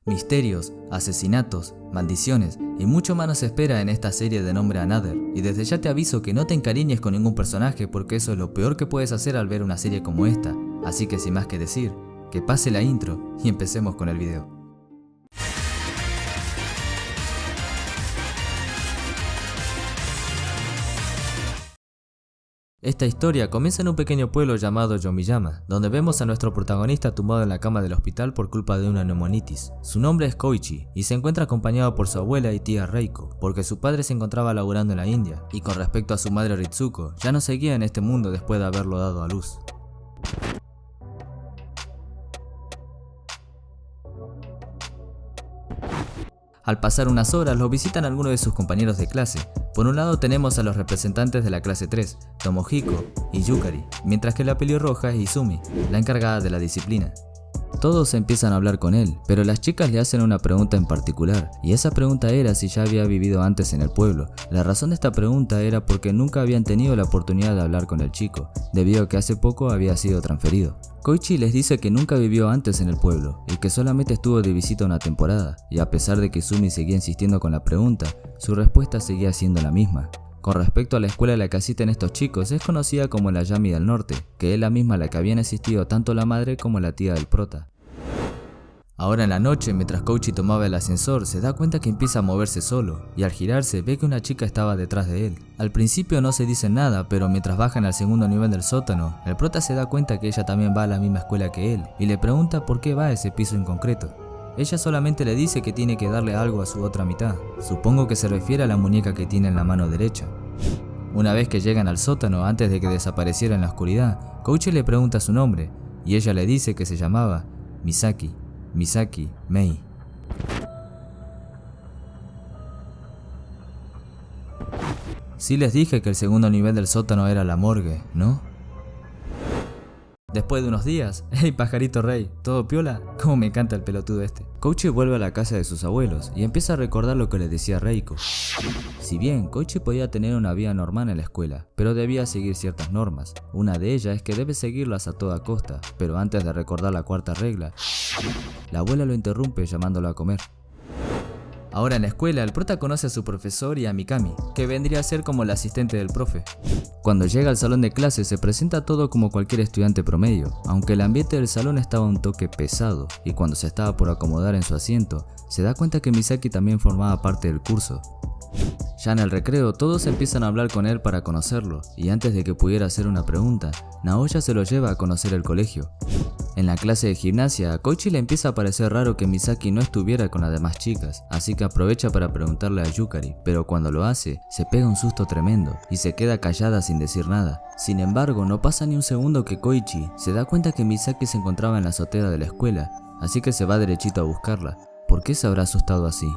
Misterios, asesinatos, maldiciones y mucho más nos espera en esta serie de nombre Another. Y desde ya te aviso que no te encariñes con ningún personaje porque eso es lo peor que puedes hacer al ver una serie como esta. Así que sin más que decir, que pase la intro y empecemos con el video. Esta historia comienza en un pequeño pueblo llamado Yomiyama, donde vemos a nuestro protagonista tumbado en la cama del hospital por culpa de una neumonitis. Su nombre es Koichi y se encuentra acompañado por su abuela y tía Reiko, porque su padre se encontraba laburando en la India, y con respecto a su madre Ritsuko, ya no seguía en este mundo después de haberlo dado a luz. Al pasar unas horas los visitan algunos de sus compañeros de clase. Por un lado tenemos a los representantes de la clase 3, Tomohiko y Yukari, mientras que la pelirroja es Izumi, la encargada de la disciplina. Todos empiezan a hablar con él, pero las chicas le hacen una pregunta en particular, y esa pregunta era si ya había vivido antes en el pueblo. La razón de esta pregunta era porque nunca habían tenido la oportunidad de hablar con el chico, debido a que hace poco había sido transferido. Koichi les dice que nunca vivió antes en el pueblo, y que solamente estuvo de visita una temporada, y a pesar de que Izumi seguía insistiendo con la pregunta, su respuesta seguía siendo la misma. Con respecto a la escuela a la que asisten estos chicos, es conocida como la Yami del Norte, que es la misma a la que habían asistido tanto la madre como la tía del prota. Ahora en la noche, mientras Koichi tomaba el ascensor, se da cuenta que empieza a moverse solo, y al girarse ve que una chica estaba detrás de él. Al principio no se dice nada, pero mientras bajan al segundo nivel del sótano, el prota se da cuenta que ella también va a la misma escuela que él, y le pregunta por qué va a ese piso en concreto. Ella solamente le dice que tiene que darle algo a su otra mitad, supongo que se refiere a la muñeca que tiene en la mano derecha. Una vez que llegan al sótano, antes de que desapareciera en la oscuridad, Koichi le pregunta su nombre, y ella le dice que se llamaba Misaki Mei. Sí les dije que el segundo nivel del sótano era la morgue, ¿no? Después de unos días, ¡hey pajarito rey! ¿Todo piola? ¿Cómo me encanta el pelotudo este? Koichi vuelve a la casa de sus abuelos y empieza a recordar lo que le decía Reiko. Si bien Koichi podía tener una vida normal en la escuela, pero debía seguir ciertas normas. Una de ellas es que debe seguirlas a toda costa, pero antes de recordar la cuarta regla, la abuela lo interrumpe llamándolo a comer. Ahora en la escuela, el prota conoce a su profesor y a Mikami, que vendría a ser como el asistente del profe. Cuando llega al salón de clases se presenta todo como cualquier estudiante promedio, aunque el ambiente del salón estaba un toque pesado, y cuando se estaba por acomodar en su asiento, se da cuenta que Misaki también formaba parte del curso. Ya en el recreo todos empiezan a hablar con él para conocerlo, y antes de que pudiera hacer una pregunta, Naoya se lo lleva a conocer el colegio. En la clase de gimnasia, a Koichi le empieza a parecer raro que Misaki no estuviera con las demás chicas, así que aprovecha para preguntarle a Yukari, pero cuando lo hace, se pega un susto tremendo y se queda callada sin decir nada. Sin embargo, no pasa ni un segundo que Koichi se da cuenta que Misaki se encontraba en la azotea de la escuela, así que se va derechito a buscarla. ¿Por qué se habrá asustado así?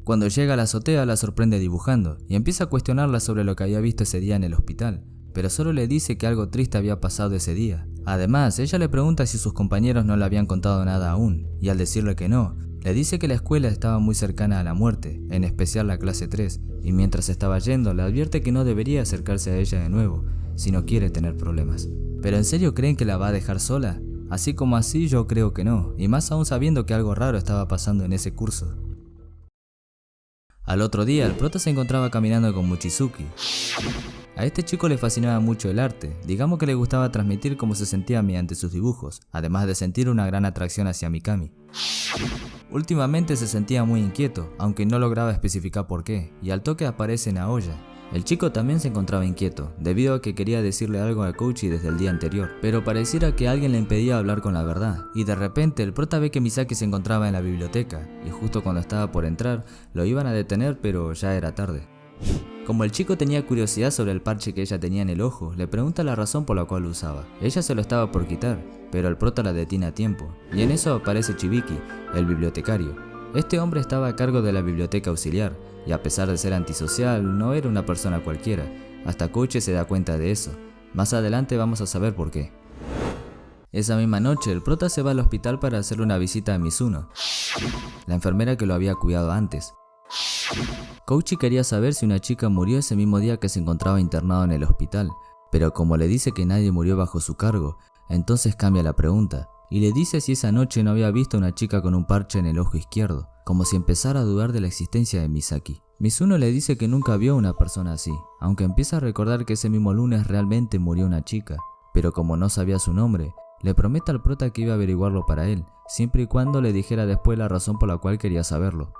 Cuando llega a la azotea la sorprende dibujando y empieza a cuestionarla sobre lo que había visto ese día en el hospital, pero solo le dice que algo triste había pasado ese día. Además, ella le pregunta si sus compañeros no le habían contado nada aún, y al decirle que no, le dice que la escuela estaba muy cercana a la muerte, en especial la clase 3, y mientras estaba yendo le advierte que no debería acercarse a ella de nuevo, si no quiere tener problemas. ¿Pero en serio creen que la va a dejar sola? Así como así yo creo que no, y más aún sabiendo que algo raro estaba pasando en ese curso. Al otro día, el prota se encontraba caminando con Mochizuki. A este chico le fascinaba mucho el arte, digamos que le gustaba transmitir cómo se sentía mediante sus dibujos, además de sentir una gran atracción hacia Mikami. Últimamente se sentía muy inquieto, aunque no lograba especificar por qué, y al toque aparece Naoya. El chico también se encontraba inquieto, debido a que quería decirle algo a Koichi desde el día anterior, pero pareciera que alguien le impedía hablar con la verdad, y de repente el prota ve que Misaki se encontraba en la biblioteca, y justo cuando estaba por entrar, lo iban a detener pero ya era tarde. Como el chico tenía curiosidad sobre el parche que ella tenía en el ojo, le pregunta la razón por la cual lo usaba. Ella se lo estaba por quitar, pero el prota la detiene a tiempo, y en eso aparece Chibiki, el bibliotecario. Este hombre estaba a cargo de la biblioteca auxiliar, y a pesar de ser antisocial, no era una persona cualquiera. Hasta Koichi se da cuenta de eso. Más adelante vamos a saber por qué. Esa misma noche, el prota se va al hospital para hacerle una visita a Mizuno, la enfermera que lo había cuidado antes. Koichi quería saber si una chica murió ese mismo día que se encontraba internado en el hospital, pero como le dice que nadie murió bajo su cargo, entonces cambia la pregunta. y le dice si esa noche no había visto a una chica con un parche en el ojo izquierdo, como si empezara a dudar de la existencia de Misaki. Mizuno le dice que nunca vio a una persona así, aunque empieza a recordar que ese mismo lunes realmente murió una chica, pero como no sabía su nombre, le promete al prota que iba a averiguarlo para él, siempre y cuando le dijera después la razón por la cual quería saberlo.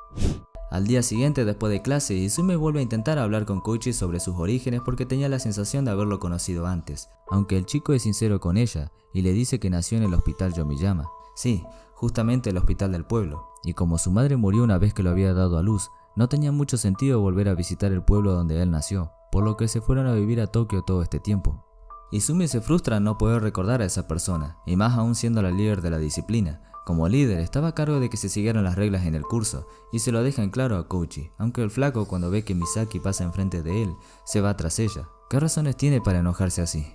Al día siguiente, después de clase, Izumi vuelve a intentar hablar con Koichi sobre sus orígenes porque tenía la sensación de haberlo conocido antes, aunque el chico es sincero con ella y le dice que nació en el hospital Yomiyama. Sí, justamente el hospital del pueblo, y como su madre murió una vez que lo había dado a luz, no tenía mucho sentido volver a visitar el pueblo donde él nació, por lo que se fueron a vivir a Tokio todo este tiempo. Izumi se frustra al no poder recordar a esa persona, y más aún siendo la líder de la disciplina. Como líder, estaba a cargo de que se siguieran las reglas en el curso, y se lo deja en claro a Koichi, aunque el flaco, cuando ve que Misaki pasa enfrente de él, se va tras ella. ¿Qué razones tiene para enojarse así?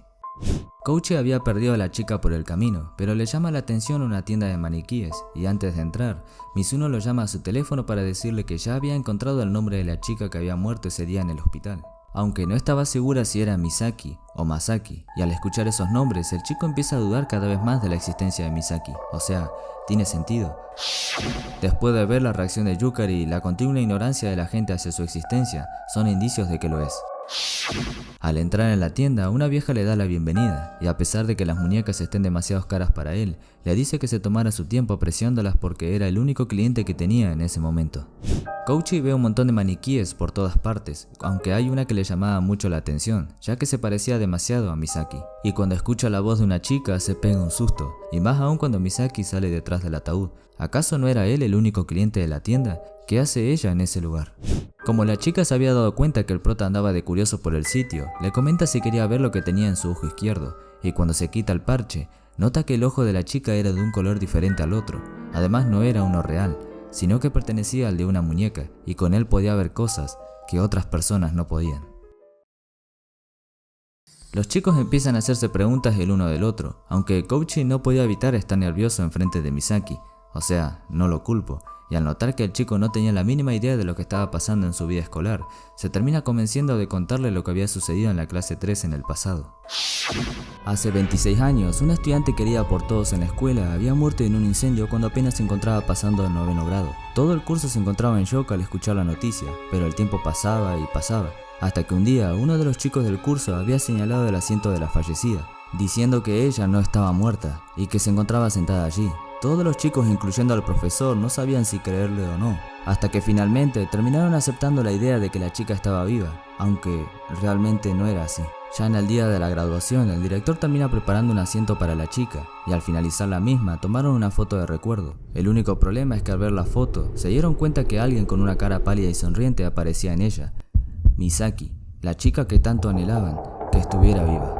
Koichi había perdido a la chica por el camino, pero le llama la atención una tienda de maniquíes, y antes de entrar, Mizuno lo llama a su teléfono para decirle que ya había encontrado el nombre de la chica que había muerto ese día en el hospital. Aunque no estaba segura si era Misaki o Masaki, y al escuchar esos nombres el chico empieza a dudar cada vez más de la existencia de Misaki, o sea, tiene sentido. Después de ver la reacción de Yukari y la continua ignorancia de la gente hacia su existencia, son indicios de que lo es. Al entrar en la tienda, una vieja le da la bienvenida, y a pesar de que las muñecas estén demasiado caras para él, le dice que se tomara su tiempo apreciándolas porque era el único cliente que tenía en ese momento. Koichi ve un montón de maniquíes por todas partes, aunque hay una que le llamaba mucho la atención, ya que se parecía demasiado a Misaki. Y cuando escucha la voz de una chica se pega un susto, y más aún cuando Misaki sale detrás del ataúd. ¿Acaso no era él el único cliente de la tienda? ¿Qué hace ella en ese lugar? Como la chica se había dado cuenta que el prota andaba de curioso por el sitio, le comenta si quería ver lo que tenía en su ojo izquierdo, y cuando se quita el parche, nota que el ojo de la chica era de un color diferente al otro. Además no era uno real, sino que pertenecía al de una muñeca, y con él podía ver cosas que otras personas no podían. Los chicos empiezan a hacerse preguntas el uno del otro, aunque Koichi no podía evitar estar nervioso enfrente de Misaki, o sea, no lo culpo, y al notar que el chico no tenía la mínima idea de lo que estaba pasando en su vida escolar, se termina convenciendo de contarle lo que había sucedido en la clase 3 en el pasado. Hace 26 años, una estudiante querida por todos en la escuela había muerto en un incendio cuando apenas se encontraba pasando el 9º grado. Todo el curso se encontraba en shock al escuchar la noticia, pero el tiempo pasaba y pasaba, hasta que un día uno de los chicos del curso había señalado el asiento de la fallecida, diciendo que ella no estaba muerta y que se encontraba sentada allí. Todos los chicos, incluyendo al profesor, no sabían si creerle o no, hasta que finalmente terminaron aceptando la idea de que la chica estaba viva, aunque realmente no era así. Ya en el día de la graduación, el director termina preparando un asiento para la chica, y al finalizar la misma, tomaron una foto de recuerdo. El único problema es que al ver la foto, se dieron cuenta que alguien con una cara pálida y sonriente aparecía en ella. Misaki, la chica que tanto anhelaban que estuviera viva.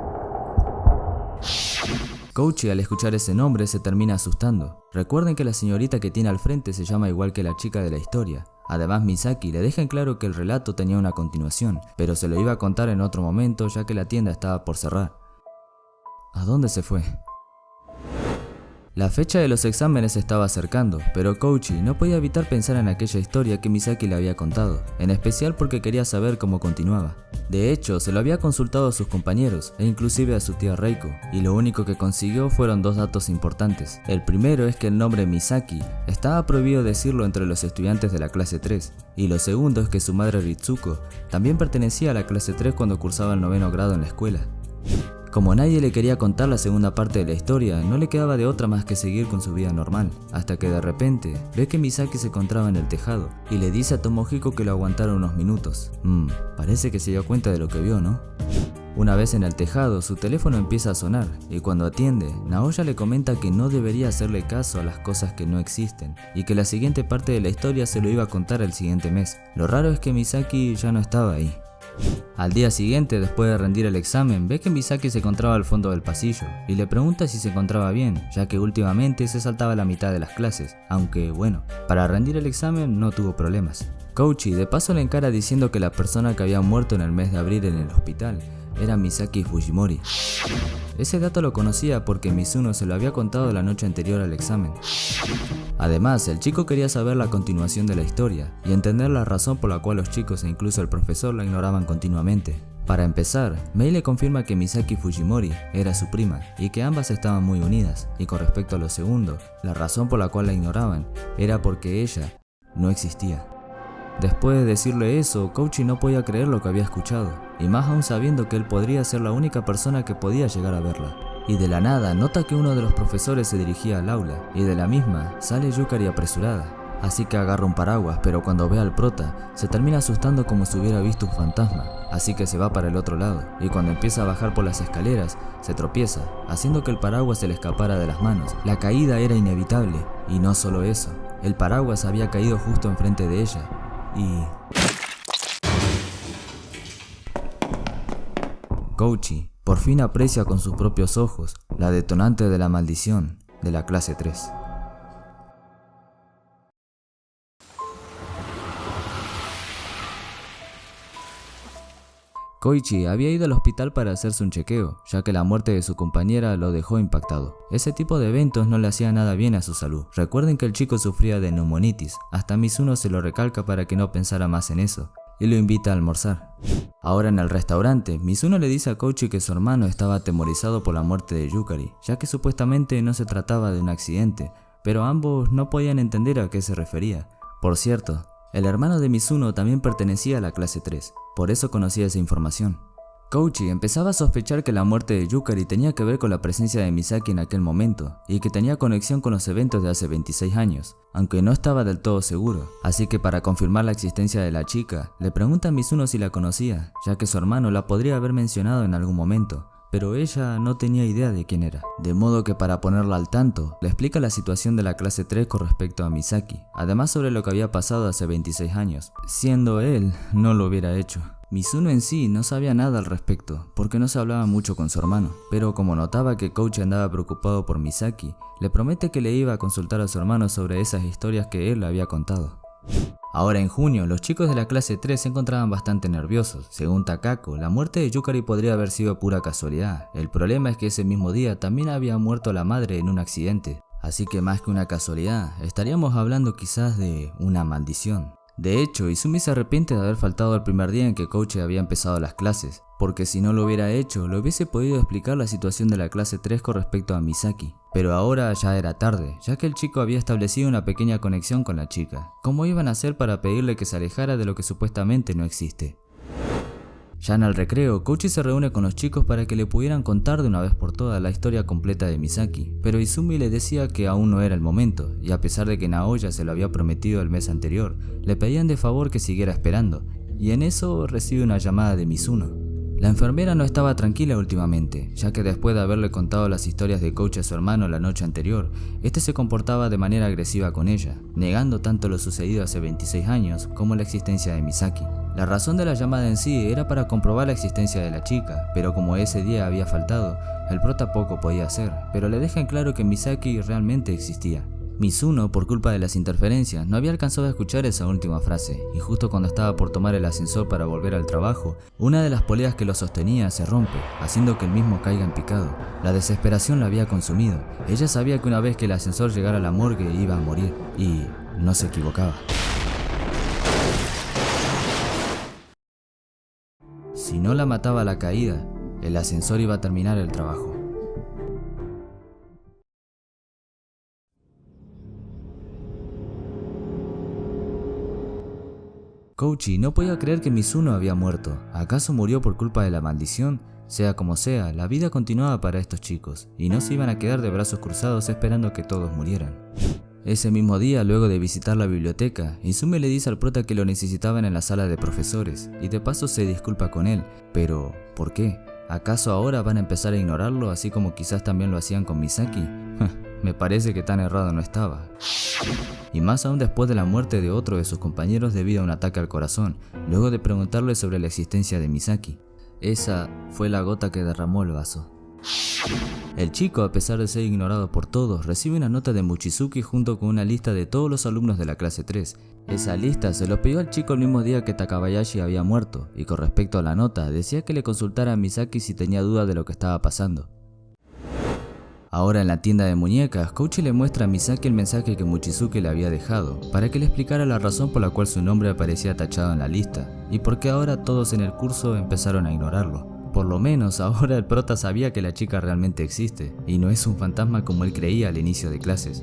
Koichi al escuchar ese nombre se termina asustando. Recuerden que la señorita que tiene al frente se llama igual que la chica de la historia. Además Misaki le deja en claro que el relato tenía una continuación, pero se lo iba a contar en otro momento ya que la tienda estaba por cerrar. ¿A dónde se fue? La fecha de los exámenes se estaba acercando, pero Koichi no podía evitar pensar en aquella historia que Misaki le había contado, en especial porque quería saber cómo continuaba. De hecho, se lo había consultado a sus compañeros e inclusive a su tía Reiko, y lo único que consiguió fueron dos datos importantes. El primero es que el nombre Misaki estaba prohibido decirlo entre los estudiantes de la clase 3, y lo segundo es que su madre Ritsuko también pertenecía a la clase 3 cuando cursaba el 9º grado en la escuela. Como nadie le quería contar la segunda parte de la historia, no le quedaba de otra más que seguir con su vida normal, hasta que de repente ve que Misaki se encontraba en el tejado y le dice a Tomohiko que lo aguantara unos minutos. Parece que se dio cuenta de lo que vio, ¿no? Una vez en el tejado, su teléfono empieza a sonar y cuando atiende, Naoya le comenta que no debería hacerle caso a las cosas que no existen y que la siguiente parte de la historia se lo iba a contar el siguiente mes. Lo raro es que Misaki ya no estaba ahí. Al día siguiente, después de rendir el examen, ve que Misaki se encontraba al fondo del pasillo y le pregunta si se encontraba bien, ya que últimamente se saltaba la mitad de las clases, aunque bueno, para rendir el examen no tuvo problemas. Koichi de paso le encara diciendo que la persona que había muerto en el mes de abril en el hospital era Misaki Fujimori. Ese dato lo conocía porque Mizuno se lo había contado la noche anterior al examen. Además, el chico quería saber la continuación de la historia y entender la razón por la cual los chicos e incluso el profesor la ignoraban continuamente. Para empezar, Mei le confirma que Misaki Fujimori era su prima y que ambas estaban muy unidas, y con respecto a lo segundo, la razón por la cual la ignoraban era porque ella no existía. Después de decirle eso, Kouchi no podía creer lo que había escuchado, y más aún sabiendo que él podría ser la única persona que podía llegar a verla. Y de la nada nota que uno de los profesores se dirigía al aula, y de la misma sale Yukari apresurada. Así que agarra un paraguas, pero cuando ve al prota, se termina asustando como si hubiera visto un fantasma, así que se va para el otro lado, y cuando empieza a bajar por las escaleras, se tropieza, haciendo que el paraguas se le escapara de las manos. La caída era inevitable, y no solo eso, el paraguas había caído justo enfrente de ella, y... Kouchi por fin aprecia con sus propios ojos la detonante de la maldición de la clase 3. Koichi había ido al hospital para hacerse un chequeo, ya que la muerte de su compañera lo dejó impactado. Ese tipo de eventos no le hacía nada bien a su salud. Recuerden que el chico sufría de neumonitis, hasta Mizuno se lo recalca para que no pensara más en eso, y lo invita a almorzar. Ahora en el restaurante, Mizuno le dice a Kouchi que su hermano estaba atemorizado por la muerte de Yukari, ya que supuestamente no se trataba de un accidente, pero ambos no podían entender a qué se refería. Por cierto, el hermano de Mizuno también pertenecía a la clase 3, por eso conocía esa información. Kouchi empezaba a sospechar que la muerte de Yukari tenía que ver con la presencia de Misaki en aquel momento, y que tenía conexión con los eventos de hace 26 años, aunque no estaba del todo seguro. Así que para confirmar la existencia de la chica, le pregunta a Mizuno si la conocía, ya que su hermano la podría haber mencionado en algún momento, pero ella no tenía idea de quién era. De modo que para ponerla al tanto, le explica la situación de la clase 3 con respecto a Misaki, además sobre lo que había pasado hace 26 años, siendo él no lo hubiera hecho. Mizuno en sí no sabía nada al respecto, porque no se hablaba mucho con su hermano, pero como notaba que Kouchi andaba preocupado por Misaki, le promete que le iba a consultar a su hermano sobre esas historias que él le había contado. Ahora en junio, los chicos de la clase 3 se encontraban bastante nerviosos. Según Takako, la muerte de Yukari podría haber sido pura casualidad. El problema es que ese mismo día también había muerto la madre en un accidente. Así que más que una casualidad, estaríamos hablando quizás de una maldición. De hecho, Izumi se arrepiente de haber faltado el primer día en que Kouchi había empezado las clases, porque si no lo hubiera hecho, le hubiese podido explicar la situación de la clase 3 con respecto a Misaki. Pero ahora ya era tarde, ya que el chico había establecido una pequeña conexión con la chica. ¿Cómo iban a hacer para pedirle que se alejara de lo que supuestamente no existe? Ya en el recreo, Kouchi se reúne con los chicos para que le pudieran contar de una vez por todas la historia completa de Misaki, pero Izumi le decía que aún no era el momento, y a pesar de que Naoya se lo había prometido el mes anterior, le pedían de favor que siguiera esperando, y en eso recibe una llamada de Mizuno. La enfermera no estaba tranquila últimamente, ya que después de haberle contado las historias de Kouchi a su hermano la noche anterior, este se comportaba de manera agresiva con ella, negando tanto lo sucedido hace 26 años como la existencia de Misaki. La razón de la llamada en sí era para comprobar la existencia de la chica, pero como ese día había faltado, el prota poco podía hacer, pero le dejan claro que Misaki realmente existía. Mizuno, por culpa de las interferencias, no había alcanzado a escuchar esa última frase, y justo cuando estaba por tomar el ascensor para volver al trabajo, una de las poleas que lo sostenía se rompe, haciendo que el mismo caiga en picado. La desesperación la había consumido. Ella sabía que una vez que el ascensor llegara a la morgue iba a morir, y no se equivocaba. Si no la mataba la caída, el ascensor iba a terminar el trabajo. Kouchi no podía creer que Mizuno había muerto. ¿Acaso murió por culpa de la maldición? Sea como sea, la vida continuaba para estos chicos, y no se iban a quedar de brazos cruzados esperando que todos murieran. Ese mismo día, luego de visitar la biblioteca, Izumi le dice al prota que lo necesitaban en la sala de profesores, y de paso se disculpa con él. Pero, ¿por qué? ¿Acaso ahora van a empezar a ignorarlo así como quizás también lo hacían con Misaki? Me parece que tan errado no estaba. Y más aún después de la muerte de otro de sus compañeros debido a un ataque al corazón, luego de preguntarle sobre la existencia de Misaki. Esa fue la gota que derramó el vaso. El chico, a pesar de ser ignorado por todos, recibe una nota de Mochizuki junto con una lista de todos los alumnos de la clase 3. Esa lista se lo pidió al chico el mismo día que Takabayashi había muerto, y con respecto a la nota, decía que le consultara a Misaki si tenía duda de lo que estaba pasando. Ahora en la tienda de muñecas, Kouchi le muestra a Misaki el mensaje que Mochizuki le había dejado, para que le explicara la razón por la cual su nombre aparecía tachado en la lista, y por qué ahora todos en el curso empezaron a ignorarlo. Por lo menos ahora el prota sabía que la chica realmente existe, y no es un fantasma como él creía al inicio de clases.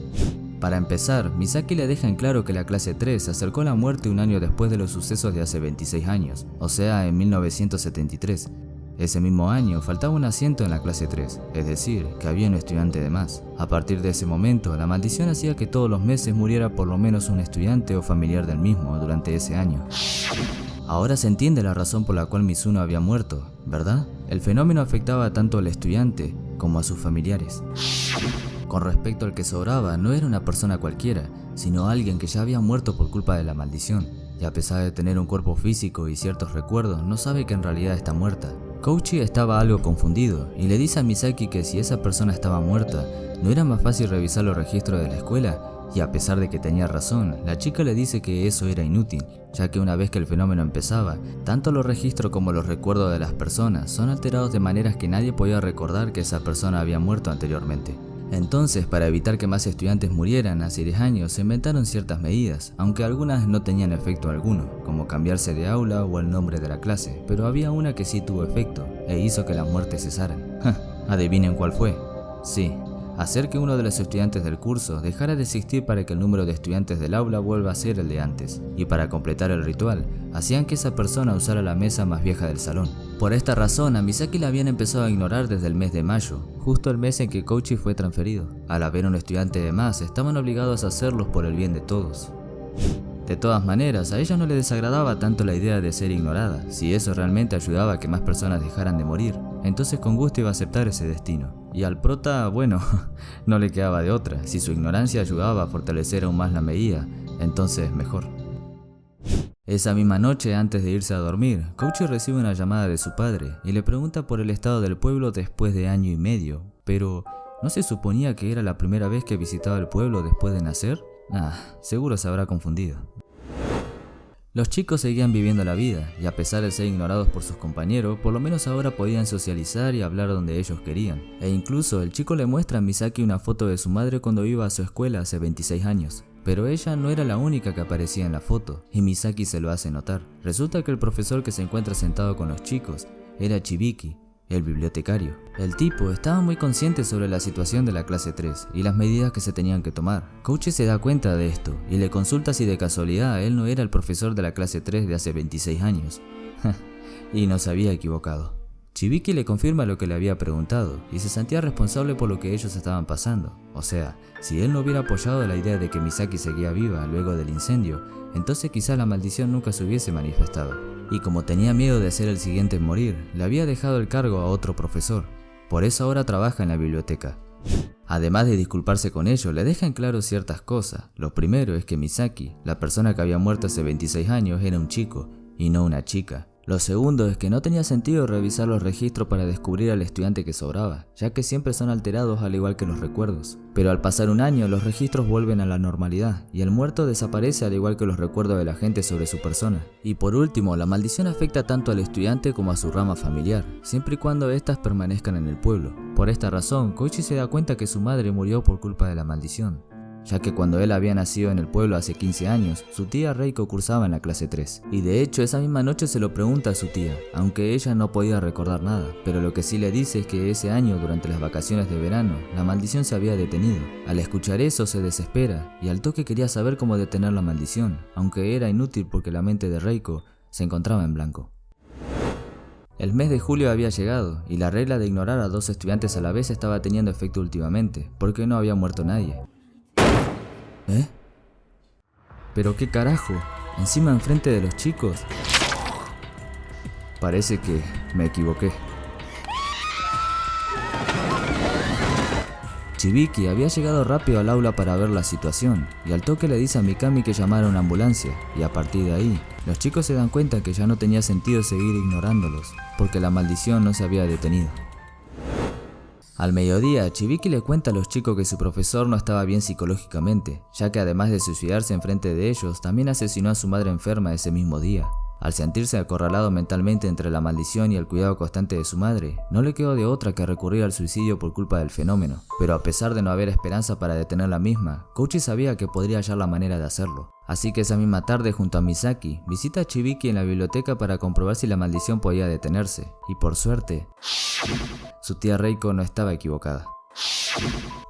Para empezar, Misaki le deja en claro que la clase 3 se acercó a la muerte un año después de los sucesos de hace 26 años, o sea, en 1973. Ese mismo año faltaba un asiento en la clase 3, es decir, que había un estudiante de más. A partir de ese momento, la maldición hacía que todos los meses muriera por lo menos un estudiante o familiar del mismo durante ese año. Ahora se entiende la razón por la cual Mizuno había muerto, ¿verdad? El fenómeno afectaba tanto al estudiante como a sus familiares. Con respecto al que sobraba, no era una persona cualquiera, sino alguien que ya había muerto por culpa de la maldición, y a pesar de tener un cuerpo físico y ciertos recuerdos, no sabe que en realidad está muerta. Kouchi estaba algo confundido y le dice a Misaki que si esa persona estaba muerta, ¿no era más fácil revisar los registros de la escuela? Y a pesar de que tenía razón, la chica le dice que eso era inútil, ya que una vez que el fenómeno empezaba, tanto los registros como los recuerdos de las personas son alterados de maneras que nadie podía recordar que esa persona había muerto anteriormente. Entonces, para evitar que más estudiantes murieran hace 10 años, se inventaron ciertas medidas, aunque algunas no tenían efecto alguno, como cambiarse de aula o el nombre de la clase, pero había una que sí tuvo efecto, e hizo que las muertes cesaran. ¿Adivinen cuál fue? Sí, hacer que uno de los estudiantes del curso dejara de existir para que el número de estudiantes del aula vuelva a ser el de antes, y para completar el ritual, hacían que esa persona usara la mesa más vieja del salón. Por esta razón, a Misaki la habían empezado a ignorar desde el mes de mayo, justo el mes en que Kouchi fue transferido. Al haber un estudiante de más, estaban obligados a hacerlos por el bien de todos. De todas maneras, a ella no le desagradaba tanto la idea de ser ignorada. Si eso realmente ayudaba a que más personas dejaran de morir, entonces con gusto iba a aceptar ese destino. Y al prota, bueno, no le quedaba de otra. Si su ignorancia ayudaba a fortalecer aún más la medida, entonces mejor. Esa misma noche, antes de irse a dormir, Kouchi recibe una llamada de su padre y le pregunta por el estado del pueblo después de año y medio. Pero, ¿no se suponía que era la primera vez que visitaba el pueblo después de nacer? Seguro se habrá confundido. Los chicos seguían viviendo la vida, y a pesar de ser ignorados por sus compañeros, por lo menos ahora podían socializar y hablar donde ellos querían. E incluso el chico le muestra a Misaki una foto de su madre cuando iba a su escuela hace 26 años. Pero ella no era la única que aparecía en la foto, y Misaki se lo hace notar. Resulta que el profesor que se encuentra sentado con los chicos era Chibiki, el bibliotecario. El tipo estaba muy consciente sobre la situación de la clase 3 y las medidas que se tenían que tomar. Kouchi se da cuenta de esto y le consulta si de casualidad él no era el profesor de la clase 3 de hace 26 años. Y no se había equivocado. Chibiki le confirma lo que le había preguntado y se sentía responsable por lo que ellos estaban pasando. O sea, si él no hubiera apoyado la idea de que Misaki seguía viva luego del incendio, entonces quizá la maldición nunca se hubiese manifestado. Y como tenía miedo de ser el siguiente en morir, le había dejado el cargo a otro profesor. Por eso ahora trabaja en la biblioteca. Además de disculparse con ellos, le deja en claro ciertas cosas. Lo primero es que Misaki, la persona que había muerto hace 26 años, era un chico y no una chica. Lo segundo es que no tenía sentido revisar los registros para descubrir al estudiante que sobraba, ya que siempre son alterados al igual que los recuerdos. Pero al pasar un año, los registros vuelven a la normalidad, y el muerto desaparece al igual que los recuerdos de la gente sobre su persona. Y por último, la maldición afecta tanto al estudiante como a su rama familiar, siempre y cuando éstas permanezcan en el pueblo. Por esta razón, Kouchi se da cuenta que su madre murió por culpa de la maldición, ya que cuando él había nacido en el pueblo hace 15 años, su tía Reiko cursaba en la clase 3. Y de hecho esa misma noche se lo pregunta a su tía, aunque ella no podía recordar nada, pero lo que sí le dice es que ese año, durante las vacaciones de verano, la maldición se había detenido. Al escuchar eso se desespera, y al toque quería saber cómo detener la maldición, aunque era inútil porque la mente de Reiko se encontraba en blanco. El mes de julio había llegado, y la regla de ignorar a 2 estudiantes a la vez estaba teniendo efecto últimamente, porque no había muerto nadie. ¿Pero qué carajo? ¿Encima enfrente de los chicos? Parece que me equivoqué. Chibiki había llegado rápido al aula para ver la situación, y al toque le dice a Mikami que llamara a una ambulancia, y a partir de ahí, los chicos se dan cuenta que ya no tenía sentido seguir ignorándolos, porque la maldición no se había detenido. Al mediodía, Chibiki le cuenta a los chicos que su profesor no estaba bien psicológicamente, ya que además de suicidarse enfrente de ellos, también asesinó a su madre enferma ese mismo día. Al sentirse acorralado mentalmente entre la maldición y el cuidado constante de su madre, no le quedó de otra que recurrir al suicidio por culpa del fenómeno. Pero a pesar de no haber esperanza para detener la misma, Kouchi sabía que podría hallar la manera de hacerlo. Así que esa misma tarde, junto a Misaki, visita a Chibiki en la biblioteca para comprobar si la maldición podía detenerse. Y por suerte, su tía Reiko no estaba equivocada.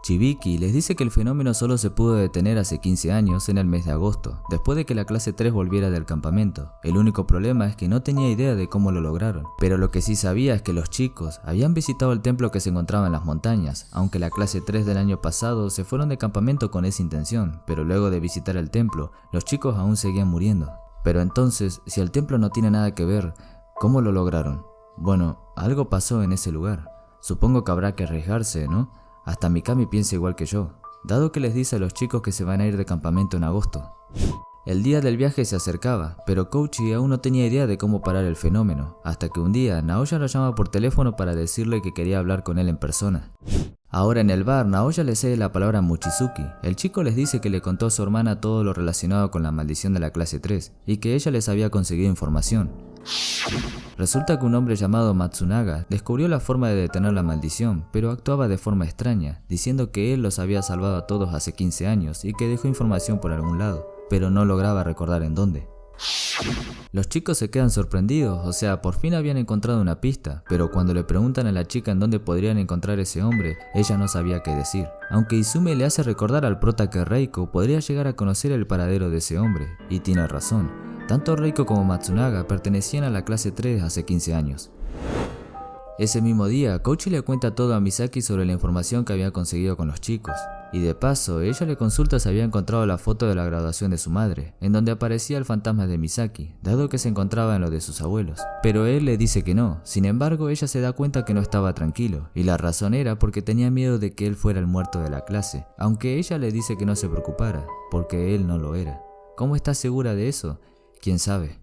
Chibiki les dice que el fenómeno solo se pudo detener hace 15 años en el mes de agosto, después de que la clase 3 volviera del campamento. El único problema es que no tenía idea de cómo lo lograron, pero lo que sí sabía es que los chicos habían visitado el templo que se encontraba en las montañas, aunque la clase 3 del año pasado se fueron de campamento con esa intención, pero luego de visitar el templo, los chicos aún seguían muriendo. Pero entonces, si el templo no tiene nada que ver, ¿cómo lo lograron? Bueno, algo pasó en ese lugar. Supongo que habrá que arriesgarse, ¿no? Hasta Mikami piensa igual que yo, dado que les dice a los chicos que se van a ir de campamento en agosto. El día del viaje se acercaba, pero Kouchi aún no tenía idea de cómo parar el fenómeno, hasta que un día Naoya lo llama por teléfono para decirle que quería hablar con él en persona. Ahora en el bar, Naoya le cede la palabra a Mochizuki. El chico les dice que le contó a su hermana todo lo relacionado con la maldición de la clase 3 y que ella les había conseguido información. Resulta que un hombre llamado Matsunaga descubrió la forma de detener la maldición, pero actuaba de forma extraña, diciendo que él los había salvado a todos hace 15 años y que dejó información por algún lado, pero no lograba recordar en dónde. Los chicos se quedan sorprendidos, o sea, por fin habían encontrado una pista, pero cuando le preguntan a la chica en dónde podrían encontrar ese hombre, ella no sabía qué decir. Aunque Izume le hace recordar al prota que Reiko podría llegar a conocer el paradero de ese hombre, y tiene razón. Tanto Reiko como Matsunaga pertenecían a la clase 3 hace 15 años. Ese mismo día, Kouchi le cuenta todo a Misaki sobre la información que había conseguido con los chicos. Y de paso, ella le consulta si había encontrado la foto de la graduación de su madre, en donde aparecía el fantasma de Misaki, dado que se encontraba en lo de sus abuelos. Pero él le dice que no, sin embargo ella se da cuenta que no estaba tranquilo, y la razón era porque tenía miedo de que él fuera el muerto de la clase, aunque ella le dice que no se preocupara, porque él no lo era. ¿Cómo está segura de eso? ¿Quién sabe?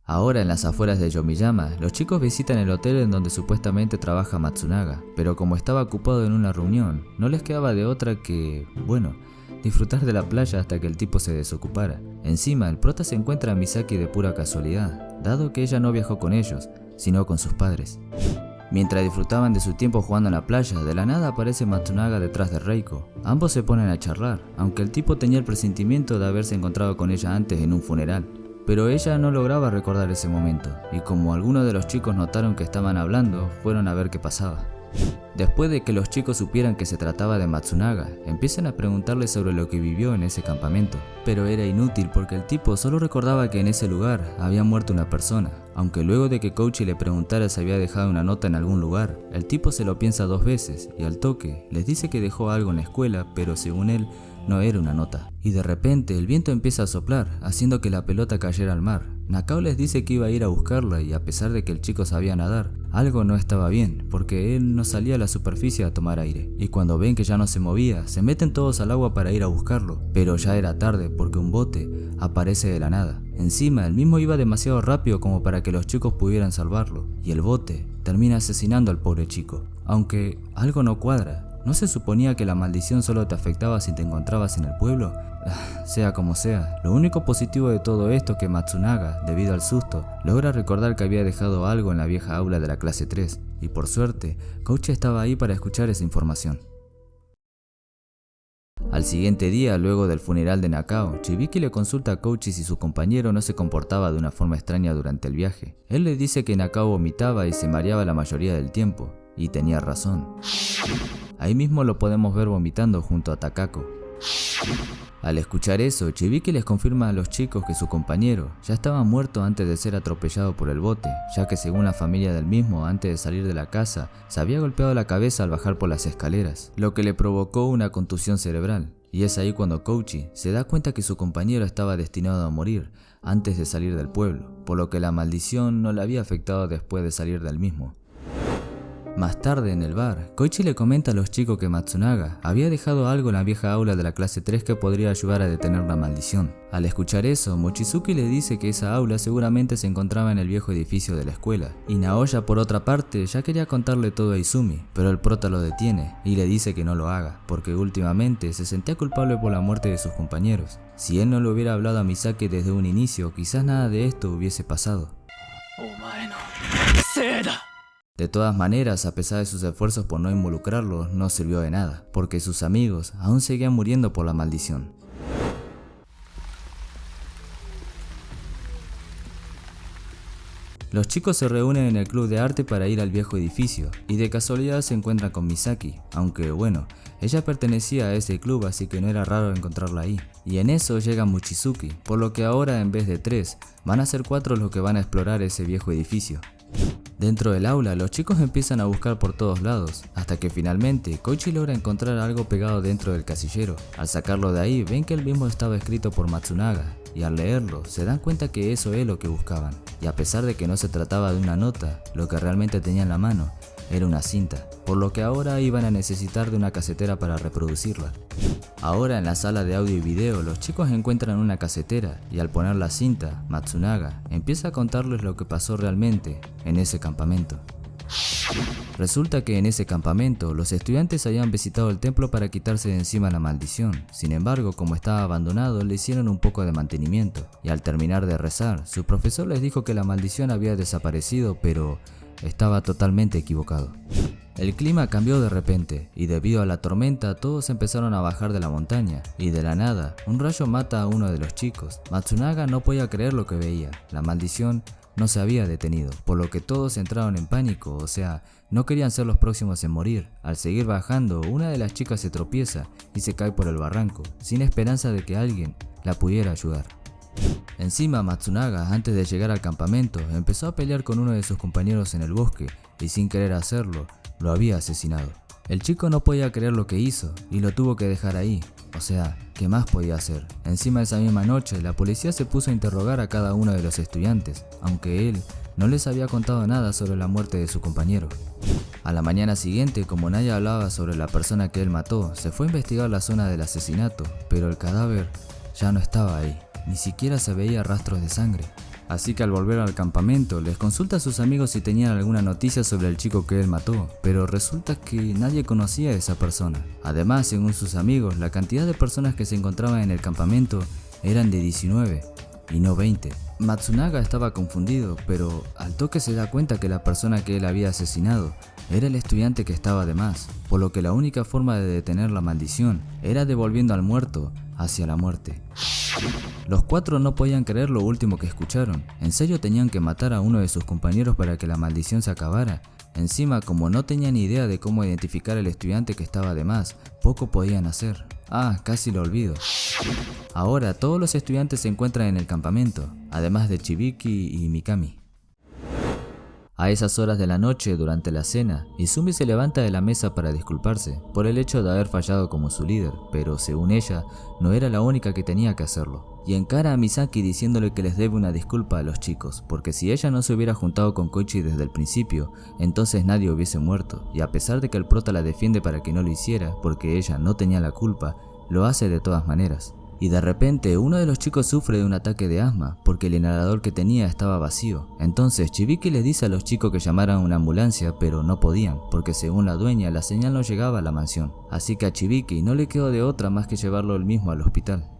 Ahora en las afueras de Yomiyama, los chicos visitan el hotel en donde supuestamente trabaja Matsunaga, pero como estaba ocupado en una reunión, no les quedaba de otra que, bueno, disfrutar de la playa hasta que el tipo se desocupara. Encima, el prota se encuentra a Misaki de pura casualidad, dado que ella no viajó con ellos, sino con sus padres. Mientras disfrutaban de su tiempo jugando en la playa, de la nada aparece Matsunaga detrás de Reiko. Ambos se ponen a charlar, aunque el tipo tenía el presentimiento de haberse encontrado con ella antes en un funeral. Pero ella no lograba recordar ese momento, y como algunos de los chicos notaron que estaban hablando, fueron a ver qué pasaba. Después de que los chicos supieran que se trataba de Matsunaga, empiezan a preguntarle sobre lo que vivió en ese campamento. Pero era inútil porque el tipo solo recordaba que en ese lugar había muerto una persona, aunque luego de que Kouchi le preguntara si había dejado una nota en algún lugar, el tipo se lo piensa 2 veces y al toque les dice que dejó algo en la escuela, pero según él, no era una nota. Y de repente el viento empieza a soplar, haciendo que la pelota cayera al mar. Nakao les dice que iba a ir a buscarla y a pesar de que el chico sabía nadar, algo no estaba bien, porque él no salía a la superficie a tomar aire. Y cuando ven que ya no se movía, se meten todos al agua para ir a buscarlo, pero ya era tarde porque un bote aparece de la nada. Encima, el mismo iba demasiado rápido como para que los chicos pudieran salvarlo, y el bote termina asesinando al pobre chico. Aunque algo no cuadra. ¿No se suponía que la maldición solo te afectaba si te encontrabas en el pueblo? Sea como sea, lo único positivo de todo esto es que Matsunaga, debido al susto, logra recordar que había dejado algo en la vieja aula de la clase 3, y por suerte, Kouchi estaba ahí para escuchar esa información. Al siguiente día, luego del funeral de Nakao, Chibiki le consulta a Kouchi si su compañero no se comportaba de una forma extraña durante el viaje. Él le dice que Nakao vomitaba y se mareaba la mayoría del tiempo, y tenía razón. Ahí mismo lo podemos ver vomitando junto a Takako. Al escuchar eso, Chibiki les confirma a los chicos que su compañero ya estaba muerto antes de ser atropellado por el bote, ya que según la familia del mismo, antes de salir de la casa, se había golpeado la cabeza al bajar por las escaleras, lo que le provocó una contusión cerebral. Y es ahí cuando Kouchi se da cuenta que su compañero estaba destinado a morir antes de salir del pueblo, por lo que la maldición no le había afectado después de salir del mismo. Más tarde en el bar, Koichi le comenta a los chicos que Matsunaga había dejado algo en la vieja aula de la clase 3 que podría ayudar a detener la maldición. Al escuchar eso, Mochizuki le dice que esa aula seguramente se encontraba en el viejo edificio de la escuela. Y Naoya, por otra parte, ya quería contarle todo a Izumi, pero el prota lo detiene y le dice que no lo haga, porque últimamente se sentía culpable por la muerte de sus compañeros. Si él no le hubiera hablado a Misaki desde un inicio, quizás nada de esto hubiese pasado. De todas maneras, a pesar de sus esfuerzos por no involucrarlo, no sirvió de nada, porque sus amigos aún seguían muriendo por la maldición. Los chicos se reúnen en el club de arte para ir al viejo edificio, y de casualidad se encuentran con Misaki, aunque bueno, ella pertenecía a ese club así que no era raro encontrarla ahí. Y en eso llega Mochizuki, por lo que ahora en vez de 3, van a ser 4 los que van a explorar ese viejo edificio. Dentro del aula, los chicos empiezan a buscar por todos lados, hasta que finalmente Koichi logra encontrar algo pegado dentro del casillero. Al sacarlo de ahí, ven que el mismo estaba escrito por Matsunaga, y al leerlo, se dan cuenta que eso es lo que buscaban. Y a pesar de que no se trataba de una nota, lo que realmente tenía en la mano era una cinta, por lo que ahora iban a necesitar de una casetera para reproducirla. Ahora en la sala de audio y video, los chicos encuentran una casetera y al poner la cinta, Matsunaga empieza a contarles lo que pasó realmente en ese campamento. Resulta que en ese campamento los estudiantes habían visitado el templo para quitarse de encima la maldición. Sin embargo, como estaba abandonado, le hicieron un poco de mantenimiento y al terminar de rezar, su profesor les dijo que la maldición había desaparecido, pero estaba totalmente equivocado. El clima cambió de repente y debido a la tormenta todos empezaron a bajar de la montaña y de la nada un rayo mata a uno de los chicos. Matsunaga no podía creer lo que veía, la maldición no se había detenido, por lo que todos entraron en pánico, o sea, no querían ser los próximos en morir. Al seguir bajando, una de las chicas se tropieza y se cae por el barranco, sin esperanza de que alguien la pudiera ayudar. Encima Matsunaga, antes de llegar al campamento, empezó a pelear con uno de sus compañeros en el bosque y sin querer hacerlo, lo había asesinado. El chico no podía creer lo que hizo y lo tuvo que dejar ahí, o sea, ¿qué más podía hacer? Encima esa misma noche, la policía se puso a interrogar a cada uno de los estudiantes, aunque él no les había contado nada sobre la muerte de su compañero. A la mañana siguiente, como nadie hablaba sobre la persona que él mató, se fue a investigar la zona del asesinato, pero el cadáver ya no estaba ahí. Ni siquiera se veía rastros de sangre. Así que al volver al campamento, les consulta a sus amigos si tenían alguna noticia sobre el chico que él mató, pero resulta que nadie conocía a esa persona. Además, según sus amigos, la cantidad de personas que se encontraban en el campamento eran de 19 y no 20. Matsunaga estaba confundido, pero al toque se da cuenta que la persona que él había asesinado era el estudiante que estaba de más, por lo que la única forma de detener la maldición era devolviendo al muerto hacia la muerte. Los 4 no podían creer lo último que escucharon. ¿En serio tenían que matar a uno de sus compañeros para que la maldición se acabara? Encima, como no tenían idea de cómo identificar al estudiante que estaba de más, poco podían hacer. Ah, casi lo olvido. Ahora todos los estudiantes se encuentran en el campamento, además de Chibiki y Mikami. A esas horas de la noche, durante la cena, Izumi se levanta de la mesa para disculparse por el hecho de haber fallado como su líder, pero según ella, no era la única que tenía que hacerlo. Y encara a Misaki diciéndole que les debe una disculpa a los chicos, porque si ella no se hubiera juntado con Koichi desde el principio, entonces nadie hubiese muerto, y a pesar de que el prota la defiende para que no lo hiciera, porque ella no tenía la culpa, lo hace de todas maneras. Y de repente uno de los chicos sufre de un ataque de asma porque el inhalador que tenía estaba vacío. Entonces Chibiki les dice a los chicos que llamaran una ambulancia, pero no podían porque según la dueña la señal no llegaba a la mansión. Así que a Chibiki no le quedó de otra más que llevarlo él mismo al hospital.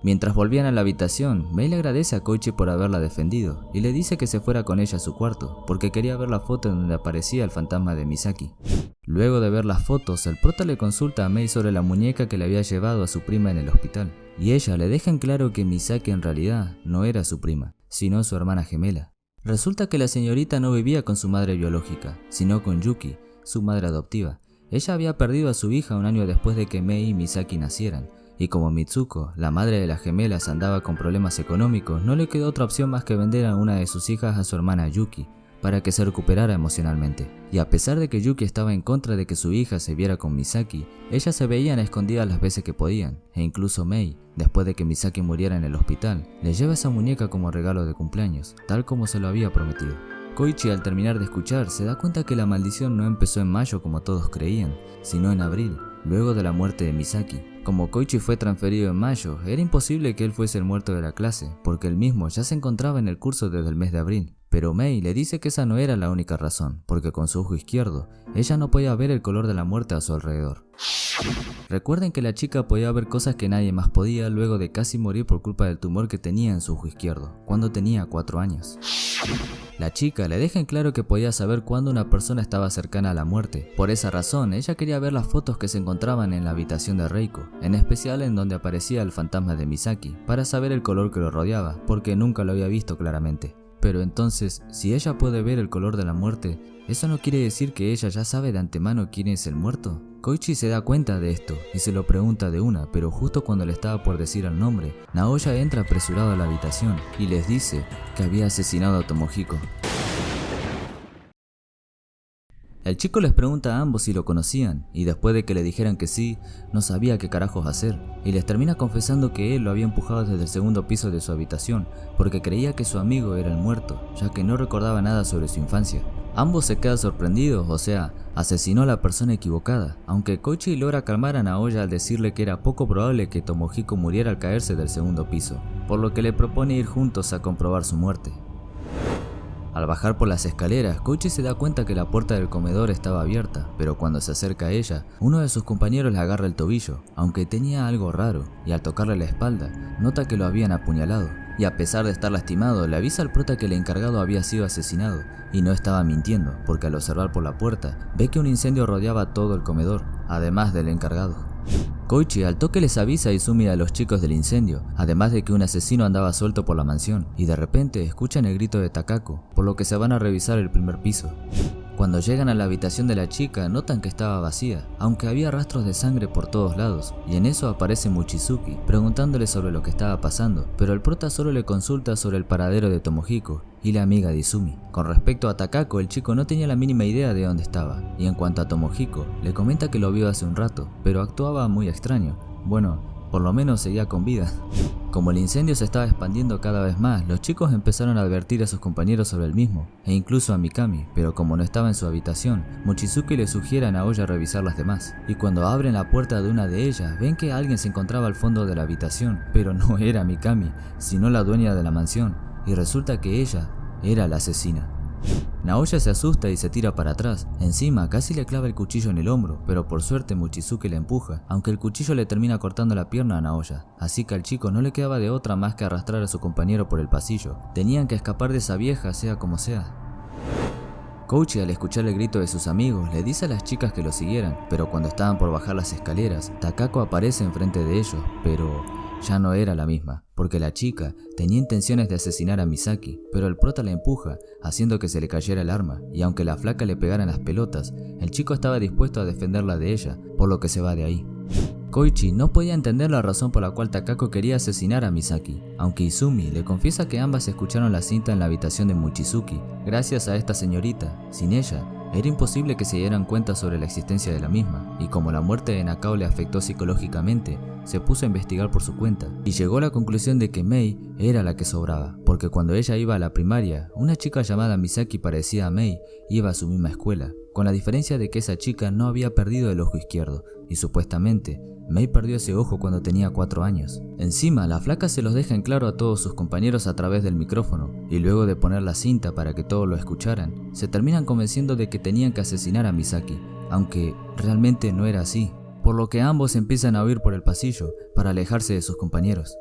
Mientras volvían a la habitación, Mei le agradece a Koichi por haberla defendido y le dice que se fuera con ella a su cuarto porque quería ver la foto en donde aparecía el fantasma de Misaki. Luego de ver las fotos, el prota le consulta a Mei sobre la muñeca que le había llevado a su prima en el hospital y ella le deja en claro que Misaki en realidad no era su prima, sino su hermana gemela. Resulta que la señorita no vivía con su madre biológica, sino con Yuki, su madre adoptiva. Ella había perdido a su hija un año después de que Mei y Misaki nacieran, y como Mitsuko, la madre de las gemelas, andaba con problemas económicos, no le quedó otra opción más que vender a una de sus hijas a su hermana Yuki, para que se recuperara emocionalmente. Y a pesar de que Yuki estaba en contra de que su hija se viera con Misaki, ellas se veían a escondidas las veces que podían, e incluso Mei, después de que Misaki muriera en el hospital, le lleva esa muñeca como regalo de cumpleaños, tal como se lo había prometido. Koichi, al terminar de escuchar, se da cuenta que la maldición no empezó en mayo como todos creían, sino en abril, luego de la muerte de Misaki. Como Koichi fue transferido en mayo, era imposible que él fuese el muerto de la clase, porque él mismo ya se encontraba en el curso desde el mes de abril. Pero Mei le dice que esa no era la única razón, porque con su ojo izquierdo, ella no podía ver el color de la muerte a su alrededor. Recuerden que la chica podía ver cosas que nadie más podía luego de casi morir por culpa del tumor que tenía en su ojo izquierdo, cuando tenía 4 años. La chica le deja en claro que podía saber cuándo una persona estaba cercana a la muerte. Por esa razón, ella quería ver las fotos que se encontraban en la habitación de Reiko, en especial en donde aparecía el fantasma de Misaki, para saber el color que lo rodeaba, porque nunca lo había visto claramente. Pero entonces, si ella puede ver el color de la muerte, ¿eso no quiere decir que ella ya sabe de antemano quién es el muerto? Koichi se da cuenta de esto y se lo pregunta de una, pero justo cuando le estaba por decir el nombre, Naoya entra apresurado a la habitación y les dice que había asesinado a Tomohiko. El chico les pregunta a ambos si lo conocían, y después de que le dijeran que sí, no sabía qué carajos hacer, y les termina confesando que él lo había empujado desde el segundo piso de su habitación, porque creía que su amigo era el muerto, ya que no recordaba nada sobre su infancia. Ambos se quedan sorprendidos, o sea, asesinó a la persona equivocada, aunque Koichi logra calmar a Naoya al decirle que era poco probable que Tomohiko muriera al caerse del segundo piso, por lo que le propone ir juntos a comprobar su muerte. Al bajar por las escaleras, Koichi se da cuenta que la puerta del comedor estaba abierta, pero cuando se acerca a ella, uno de sus compañeros le agarra el tobillo, aunque tenía algo raro, y al tocarle la espalda, nota que lo habían apuñalado, y a pesar de estar lastimado, le avisa al prota que el encargado había sido asesinado, y no estaba mintiendo, porque al observar por la puerta, ve que un incendio rodeaba todo el comedor, además del encargado. Koichi al toque les avisa a Izumi y a los chicos del incendio, además de que un asesino andaba suelto por la mansión, y de repente escuchan el grito de Takako, por lo que se van a revisar el primer piso. Cuando llegan a la habitación de la chica, notan que estaba vacía, aunque había rastros de sangre por todos lados, y en eso aparece Mochizuki, preguntándole sobre lo que estaba pasando, pero el prota solo le consulta sobre el paradero de Tomohiko y la amiga de Izumi. Con respecto a Takako, el chico no tenía la mínima idea de dónde estaba, y en cuanto a Tomohiko, le comenta que lo vio hace un rato, pero actuaba muy extraño. Bueno, por lo menos seguía con vida. Como el incendio se estaba expandiendo cada vez más, los chicos empezaron a advertir a sus compañeros sobre el mismo, e incluso a Mikami, pero como no estaba en su habitación, Mochizuki le sugiere a Naoya revisar las demás, y cuando abren la puerta de una de ellas, ven que alguien se encontraba al fondo de la habitación, pero no era Mikami, sino la dueña de la mansión, y resulta que ella era la asesina. Naoya se asusta y se tira para atrás, encima casi le clava el cuchillo en el hombro, pero por suerte Mochizuki le empuja, aunque el cuchillo le termina cortando la pierna a Naoya, así que al chico no le quedaba de otra más que arrastrar a su compañero por el pasillo. Tenían que escapar de esa vieja sea como sea. Koichi, al escuchar el grito de sus amigos, le dice a las chicas que lo siguieran, pero cuando estaban por bajar las escaleras, Takako aparece enfrente de ellos, pero ya no era la misma, porque la chica tenía intenciones de asesinar a Misaki, pero el prota la empuja, haciendo que se le cayera el arma, y aunque la flaca le pegara en las pelotas, el chico estaba dispuesto a defenderla de ella, por lo que se va de ahí. Koichi no podía entender la razón por la cual Takako quería asesinar a Misaki, aunque Izumi le confiesa que ambas escucharon la cinta en la habitación de Mochizuki, gracias a esta señorita. Sin ella, era imposible que se dieran cuenta sobre la existencia de la misma, y como la muerte de Nakao le afectó psicológicamente, se puso a investigar por su cuenta, y llegó a la conclusión de que Mei era la que sobraba, porque cuando ella iba a la primaria, una chica llamada Misaki parecida a Mei iba a su misma escuela, con la diferencia de que esa chica no había perdido el ojo izquierdo, y supuestamente Mei perdió ese ojo cuando tenía 4 años. Encima, la flaca se los deja en claro a todos sus compañeros a través del micrófono, y luego de poner la cinta para que todos lo escucharan, se terminan convenciendo de que tenían que asesinar a Misaki, aunque realmente no era así, por lo que ambos empiezan a huir por el pasillo para alejarse de sus compañeros.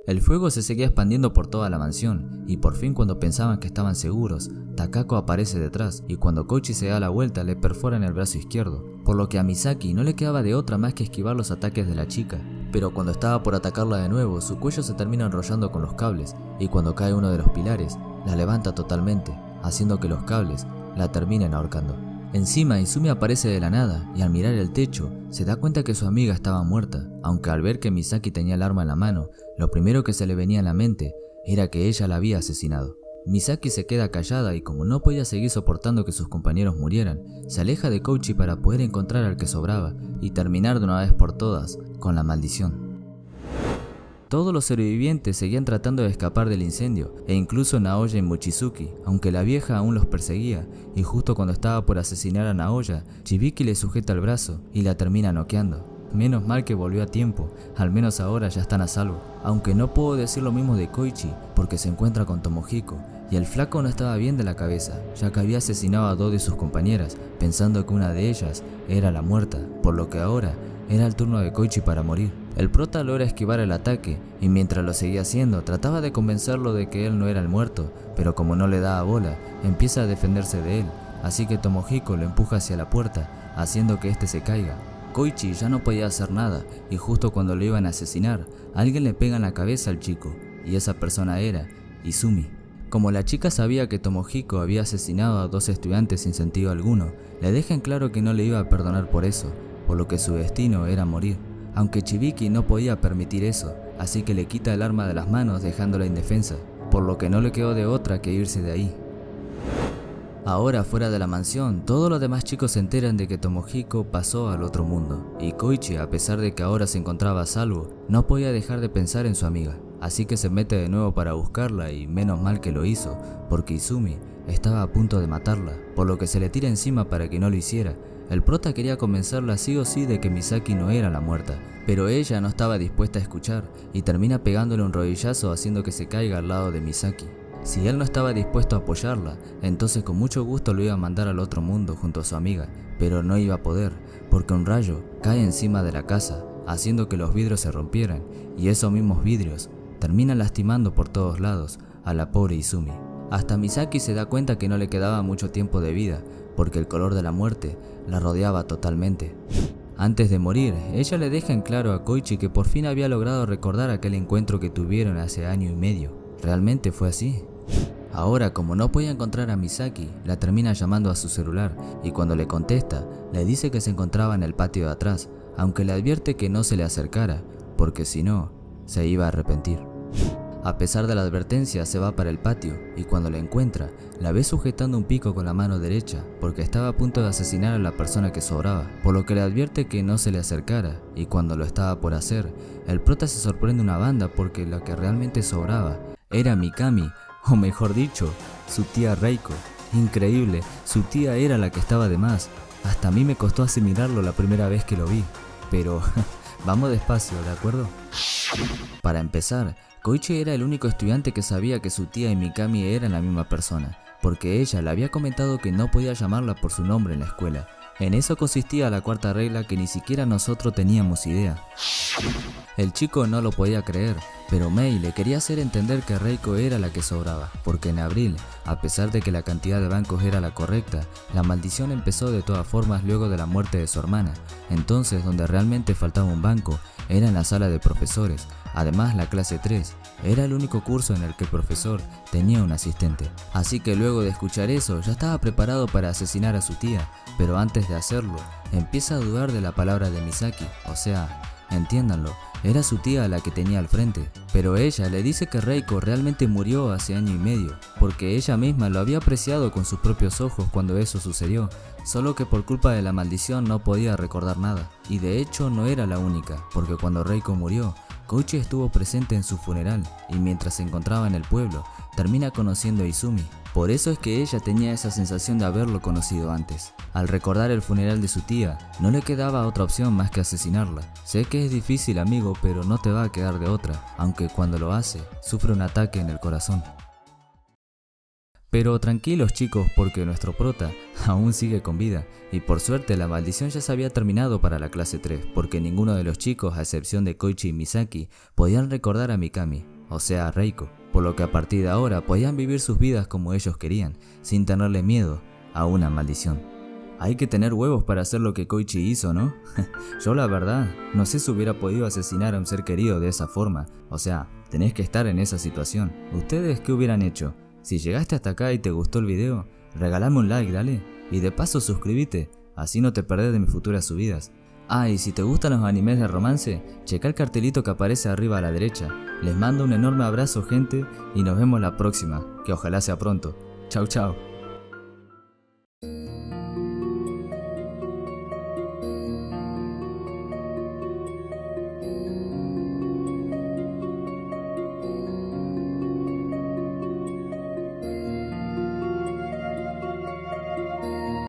El fuego se seguía expandiendo por toda la mansión, y por fin cuando pensaban que estaban seguros, Takako aparece detrás, y cuando Koichi se da la vuelta le perfora en el brazo izquierdo, por lo que a Misaki no le quedaba de otra más que esquivar los ataques de la chica. Pero cuando estaba por atacarla de nuevo, su cuello se termina enrollando con los cables, y cuando cae uno de los pilares, la levanta totalmente, haciendo que los cables la terminen ahorcando. Encima, Izumi aparece de la nada, y al mirar el techo, se da cuenta que su amiga estaba muerta, aunque al ver que Misaki tenía el arma en la mano, lo primero que se le venía a la mente era que ella la había asesinado. Misaki se queda callada y como no podía seguir soportando que sus compañeros murieran, se aleja de Koichi para poder encontrar al que sobraba y terminar de una vez por todas con la maldición. Todos los sobrevivientes seguían tratando de escapar del incendio, e incluso Naoya y Mochizuki, aunque la vieja aún los perseguía, y justo cuando estaba por asesinar a Naoya, Chibiki le sujeta el brazo y la termina noqueando. Menos mal que volvió a tiempo, al menos ahora ya están a salvo. Aunque no puedo decir lo mismo de Koichi, porque se encuentra con Tomohiko, y el flaco no estaba bien de la cabeza, ya que había asesinado a dos de sus compañeras, pensando que una de ellas era la muerta, por lo que ahora era el turno de Koichi para morir. El prota logra esquivar el ataque, y mientras lo seguía haciendo, trataba de convencerlo de que él no era el muerto, pero como no le daba bola, empieza a defenderse de él, así que Tomohiko lo empuja hacia la puerta, haciendo que este se caiga. Koichi ya no podía hacer nada, y justo cuando lo iban a asesinar, alguien le pega en la cabeza al chico, y esa persona era Izumi. Como la chica sabía que Tomohiko había asesinado a dos estudiantes sin sentido alguno, le deja en claro que no le iba a perdonar por eso, por lo que su destino era morir. Aunque Chibiki no podía permitir eso, así que le quita el arma de las manos dejándola indefensa, por lo que no le quedó de otra que irse de ahí. Ahora fuera de la mansión, todos los demás chicos se enteran de que Tomohiko pasó al otro mundo, y Koichi, a pesar de que ahora se encontraba a salvo, no podía dejar de pensar en su amiga, así que se mete de nuevo para buscarla y menos mal que lo hizo, porque Izumi estaba a punto de matarla, por lo que se le tira encima para que no lo hiciera. El prota quería convencerla sí o sí de que Misaki no era la muerta, pero ella no estaba dispuesta a escuchar y termina pegándole un rodillazo haciendo que se caiga al lado de Misaki. Si él no estaba dispuesto a apoyarla, entonces con mucho gusto lo iba a mandar al otro mundo junto a su amiga, pero no iba a poder, porque un rayo cae encima de la casa, haciendo que los vidrios se rompieran, y esos mismos vidrios terminan lastimando por todos lados a la pobre Izumi. Hasta Misaki se da cuenta que no le quedaba mucho tiempo de vida, porque el color de la muerte la rodeaba totalmente. Antes de morir, ella le deja en claro a Koichi que por fin había logrado recordar aquel encuentro que tuvieron hace año y medio. ¿Realmente fue así? Ahora, como no podía encontrar a Misaki, la termina llamando a su celular y cuando le contesta, le dice que se encontraba en el patio de atrás, aunque le advierte que no se le acercara, porque si no, se iba a arrepentir. A pesar de la advertencia, se va para el patio y cuando la encuentra, la ve sujetando un pico con la mano derecha porque estaba a punto de asesinar a la persona que sobraba, por lo que le advierte que no se le acercara y cuando lo estaba por hacer, el prota se sorprende una banda porque la que realmente sobraba era Mikami, o mejor dicho, su tía Reiko. Increíble, su tía era la que estaba de más. Hasta a mí me costó asimilarlo la primera vez que lo vi, pero vamos despacio, ¿de acuerdo? Para empezar, Koichi era el único estudiante que sabía que su tía y Mikami eran la misma persona, porque ella le había comentado que no podía llamarla por su nombre en la escuela. En eso consistía la cuarta regla que ni siquiera nosotros teníamos idea. El chico no lo podía creer, pero Mei le quería hacer entender que Reiko era la que sobraba, porque en abril, a pesar de que la cantidad de bancos era la correcta, la maldición empezó de todas formas luego de la muerte de su hermana. Entonces, donde realmente faltaba un banco, era en la sala de profesores. Además, la clase 3 era el único curso en el que el profesor tenía un asistente. Así que luego de escuchar eso, ya estaba preparado para asesinar a su tía, pero antes de hacerlo, empieza a dudar de la palabra de Misaki, o sea, entiéndanlo, era su tía la que tenía al frente, pero ella le dice que Reiko realmente murió hace año y medio, porque ella misma lo había apreciado con sus propios ojos cuando eso sucedió, solo que por culpa de la maldición no podía recordar nada, y de hecho no era la única, porque cuando Reiko murió, Koichi estuvo presente en su funeral, y mientras se encontraba en el pueblo, termina conociendo a Izumi. Por eso es que ella tenía esa sensación de haberlo conocido antes. Al recordar el funeral de su tía, no le quedaba otra opción más que asesinarla. Sé que es difícil, amigo, pero no te va a quedar de otra, aunque cuando lo hace, sufre un ataque en el corazón. Pero tranquilos chicos, porque nuestro prota aún sigue con vida, y por suerte la maldición ya se había terminado para la clase 3, porque ninguno de los chicos, a excepción de Koichi y Misaki, podían recordar a Mikami, o sea a Reiko, por lo que a partir de ahora podían vivir sus vidas como ellos querían, sin tenerle miedo a una maldición. Hay que tener huevos para hacer lo que Koichi hizo, ¿no? Yo la verdad, no sé si hubiera podido asesinar a un ser querido de esa forma, o sea, tenés que estar en esa situación. ¿Ustedes qué hubieran hecho? Si llegaste hasta acá y te gustó el video, regalame un like, dale, y de paso suscríbete, así no te perdés de mis futuras subidas. Ah, y si te gustan los animes de romance, checa el cartelito que aparece arriba a la derecha. Les mando un enorme abrazo, gente, y nos vemos la próxima, que ojalá sea pronto. Chau chau.